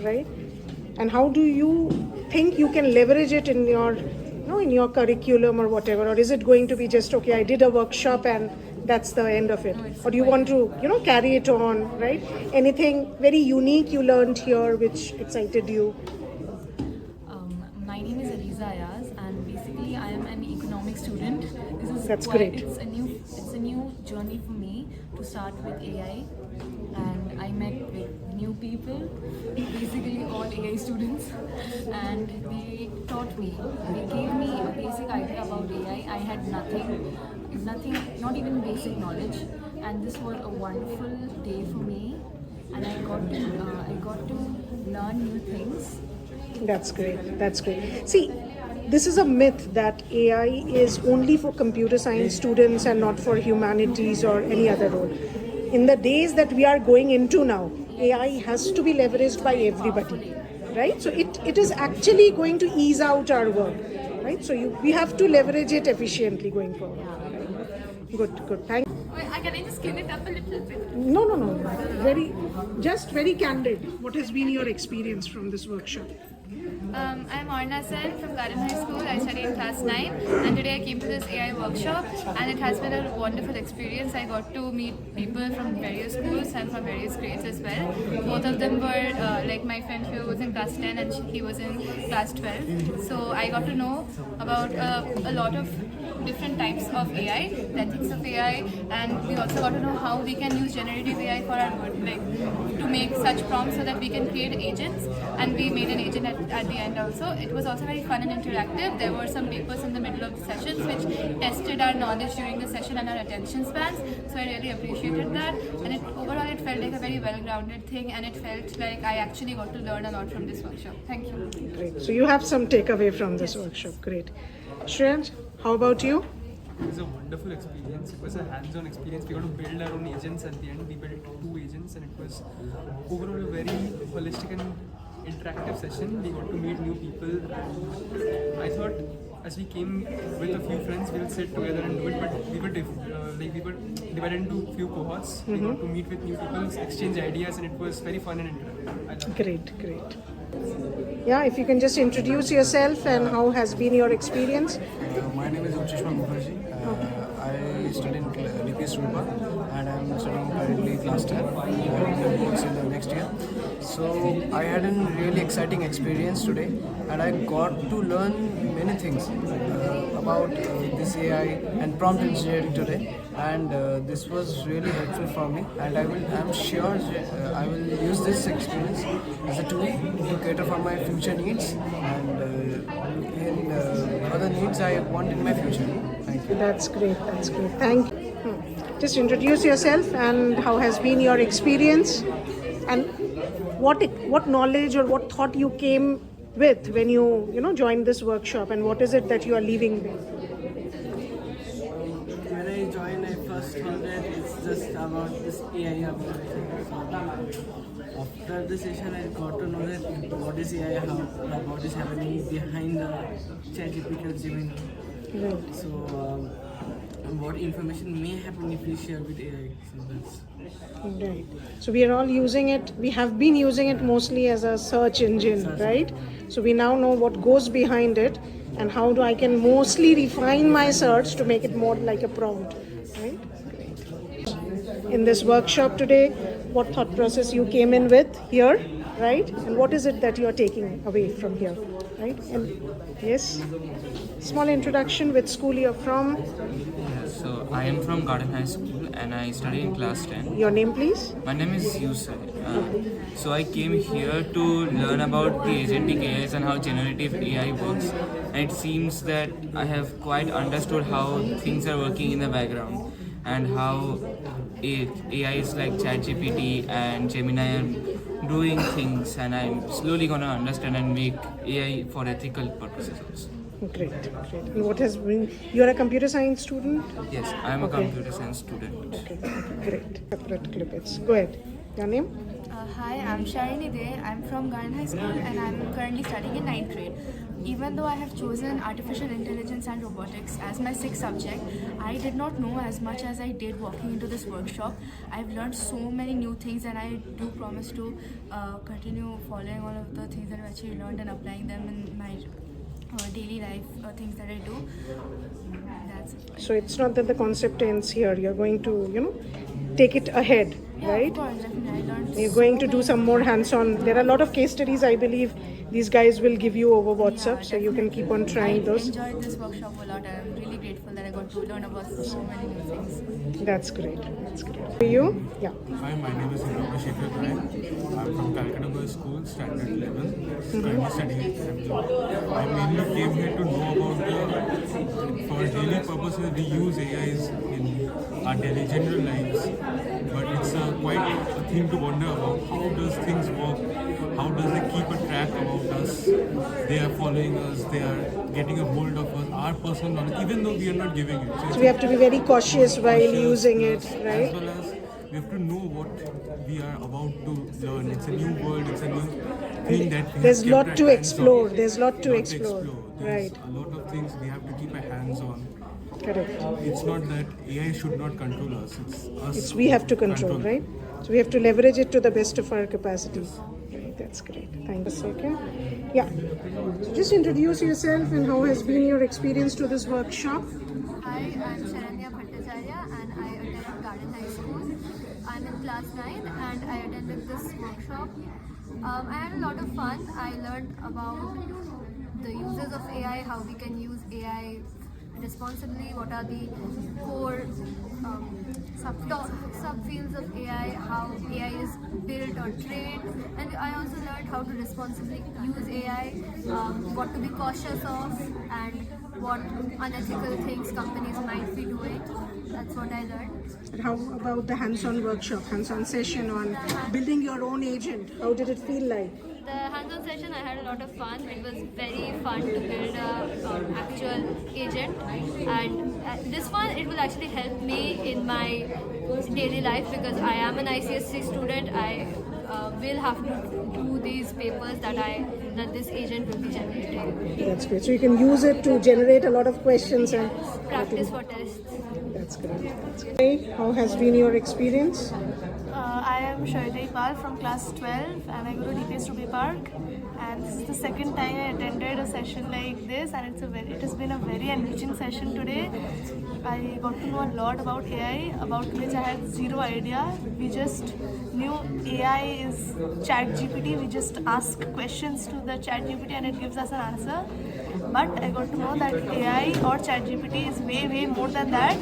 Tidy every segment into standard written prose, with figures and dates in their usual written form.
right? And how do you think you can leverage it in your, in your curriculum or whatever? Or is it going to be just, okay, I did a workshop and that's the end of it? Or do you want to, carry it on, right? Anything very unique you learned here which excited you? My name is Aliza Ayaz, and basically I am an economics student. That's great. It's a new journey for me to start with AI, and I met with new people, basically all AI students, and they taught me. They gave me a basic idea about AI. I had nothing, not even basic knowledge, and this was a wonderful day for me, and I got to learn new things. That's great. That's great. See, this is a myth that AI is only for computer science students and not for humanities or any other role. In the days that we are going into now, AI has to be leveraged by everybody, right? So it is actually going to ease out our work, right? So we have to leverage it efficiently going forward. Good. Thank. Can I just skin it up a little bit? No. Very candid. What has been your experience from this workshop? I'm Arna Sen from Garden High School. I study in class 9, and today I came to this AI workshop, and it has been a wonderful experience. I got to meet people from various schools and from various grades as well. Both of them were like my friend who was in class 10 and he was in class 12. So I got to know about a lot of different types of AI, the ethics of AI, and we also got to know how we can use generative AI for our good, like to make such prompts so that we can create agents, and we made an agent at the end also. It was also very fun and interactive. There were some papers in the middle of the sessions which tested our knowledge during the session and our attention spans, so I really appreciated that, and overall it felt like a very well-grounded thing, and it felt like I actually got to learn a lot from this workshop. Thank you. Great. So you have some takeaway from this workshop. Great. Shreyans, how about you? It was a wonderful experience. It was a hands-on experience. We got to build our own agents at the end. We built 2 agents, and it was overall a very holistic and interactive session. We got to meet new people, and I thought as we came with a few friends, we'll sit together and do it. But we were divided into a few cohorts. We got to meet with new people, exchange ideas, and it was very fun and interactive. I loved it. Great. Yeah, if you can just introduce yourself and how has been your experience. My name is Uchishma Mukherjee. I study in DPS Rupa, and I am studying currently class 10. I will boards in the next year. So I had a really exciting experience today, and I got to learn many things about this AI and prompt engineering today. And this was really helpful for me, and I'm sure I will use this experience as a tool to cater for my future needs and in other needs I want in my future. Thank you. That's great. Thank you. Just introduce yourself and how has been your experience, and what knowledge or what thought you came with when you joined this workshop, and what is it that you are leaving with? When I joined, I first thought that it's just about this AI After the session, I got to know that what is AI, what is happening behind the ChatGPT or Gemini. Right. So, what information may happen if we share with AI. So that's Right. So we are all using it. We have been using it mostly as a search engine, right? So we now know what goes behind it and how I can mostly refine my search to make it more like a prompt, right? Great. In this workshop today, what thought process you came in with here, right? And what is it that you are taking away from here, right? And yes, small introduction, which school you're from. So I am from Garden High School and I study in class 10. Your name, please. My name is Yusuf. So I came here to learn about the agentic AIs and how generative AI works. And it seems that I have quite understood how things are working in the background and how AIs like ChatGPT and Gemini are doing things, and I'm slowly gonna understand and make AI for ethical purposes also. Great. And what has been, you're a computer science student? Yes, I'm a Okay. computer science student. Okay, great. Separate clippets. Go ahead. Your name? Hi, I'm Sharini Dey. I'm from Garden High School and I'm currently studying in 9th grade. even though I have chosen artificial intelligence and robotics as my sixth subject, I did not know as much as I did walking into this workshop. I've learned so many new things, and I do promise to continue following all of the things that I've actually learned and applying them in my daily life, things that I do. That's it. So it's not that the concept ends here. You're going to, take it ahead, Yeah, right? of course, definitely. I learned You're so going to do many some more hands-on. There are a lot of case studies, I believe, these guys will give you over WhatsApp, so you can keep on trying I those. enjoyed this workshop a lot. I'm really grateful that I got to learn about so many new things. That's great. That's great. For you? Yeah. Hi, my name is Hiroka Shekhar Rai. I'm from Calcutta Boys School, Standard 11, currently studying MBA. I mainly came here to know about for daily purposes we use AIs in our daily general lives, but it's quite a thing to wonder about. How does things work? How does they keep a track about us? They are following us. They are getting a hold of us, our personal knowledge, even though we are not giving it. So we have to be very cautious while cautious, using it, plus, right? As well as we have to know what we are about to learn. It's a new world. It's a new thing that we There's have lot kept to our hands explore. on. There's lot to Lot explore. There's Right. a lot of things we have to keep our hands on. Correct. It's not that AI should not control us. It's us. It's we have to control, right? So we have to leverage it to the best of our capacity. Right, that's great. Thank you. A second. Yeah. So just introduce yourself and how has been your experience to this workshop? Hi, I'm Sharanya Bhattacharya and I attend Garden High School. I'm in class 9 and I attended this workshop. I had a lot of fun. I learned about the uses of AI, how we can use AI responsibly, what are the core subfields of AI, how AI is built or trained, and I also learned how to responsibly use AI, what to be cautious of, and what unethical things companies might be doing. That's what I learned. And how about the hands-on workshop, hands-on session on building your own agent? How did it feel like? The hands-on session, I had a lot of fun. It was very fun to build a actual agent, and this one it will actually help me in my daily life because I am an ICSC student. I will have to do these papers that this agent will be generating. That's great. So you can use it to generate a lot of questions and Practice for tests. that's great. That's great. How has been your experience? I am Shoyatei Pal from class 12 and I go to DPS Ruby Park, and this is the second time I attended a session like this, and it has been a very enriching session today. I got to know a lot about AI, about which I had zero idea. We just knew AI is ChatGPT. We just ask questions to the ChatGPT and it gives us an answer. But I got to know that AI or ChatGPT is way more than that,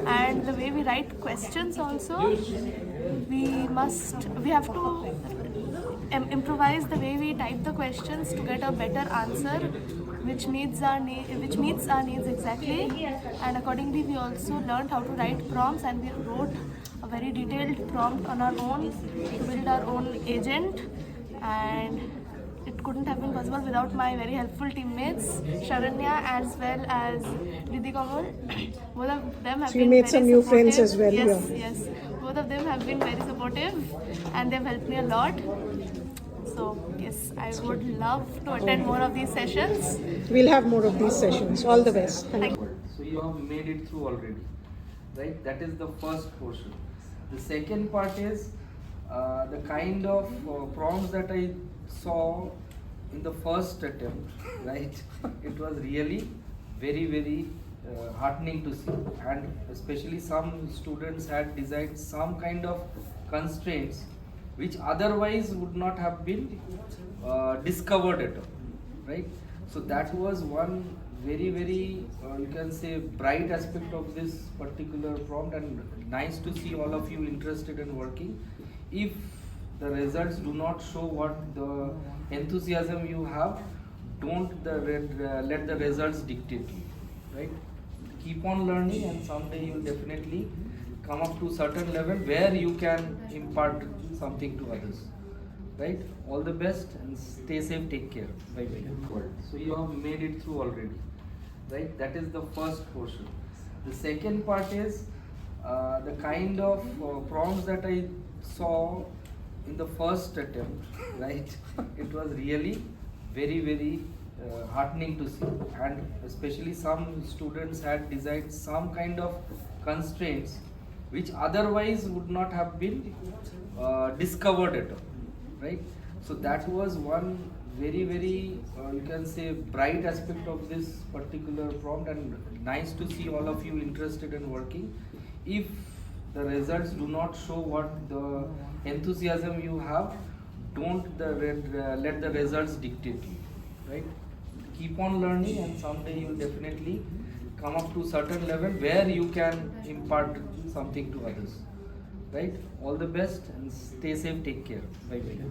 and the way we write questions also, we have to improvise the way we type the questions to get a better answer which meets our needs exactly. And accordingly we also learned how to write prompts, and we wrote a very detailed prompt on our own to build our own agent, and it couldn't have been possible without my very helpful teammates Sharanya as well as Didi Kamal. Both of them have So you been made very some new friends supportive. as well Yes, here. yes. Both of them have been very supportive and they've helped me a lot. So yes, I would love to attend more of these sessions. We'll have more of these sessions. All the best. Thank you. So you have made it through already, right? That is the first portion. The second part is the kind of prompts that I saw in the first attempt, right? It was really very heartening to see, and especially some students had designed some kind of constraints which otherwise would not have been discovered at all, right? So that was one very you can say bright aspect of this particular prompt, and nice to see all of you interested in working. If the results do not show what the enthusiasm you have, don't let the results dictate you, right? Keep on learning, and someday you will definitely come up to a certain level where you can impart something to others, right? All the best and stay safe, take care. Bye bye. So you have made it through already, right? That is the first portion. The second part is the kind of prompts that I saw in the first attempt, right? It was really very heartening to see. And especially some students had designed some kind of constraints which otherwise would not have been discovered at all, right? So that was one very you can say bright aspect of this particular prompt, and nice to see all of you interested in working. If the results do not show what the enthusiasm you have, don't let the results dictate you, right? Keep on learning, and someday you will definitely come up to certain level where you can impart something to others, right? All the best and stay safe, take care. Bye bye.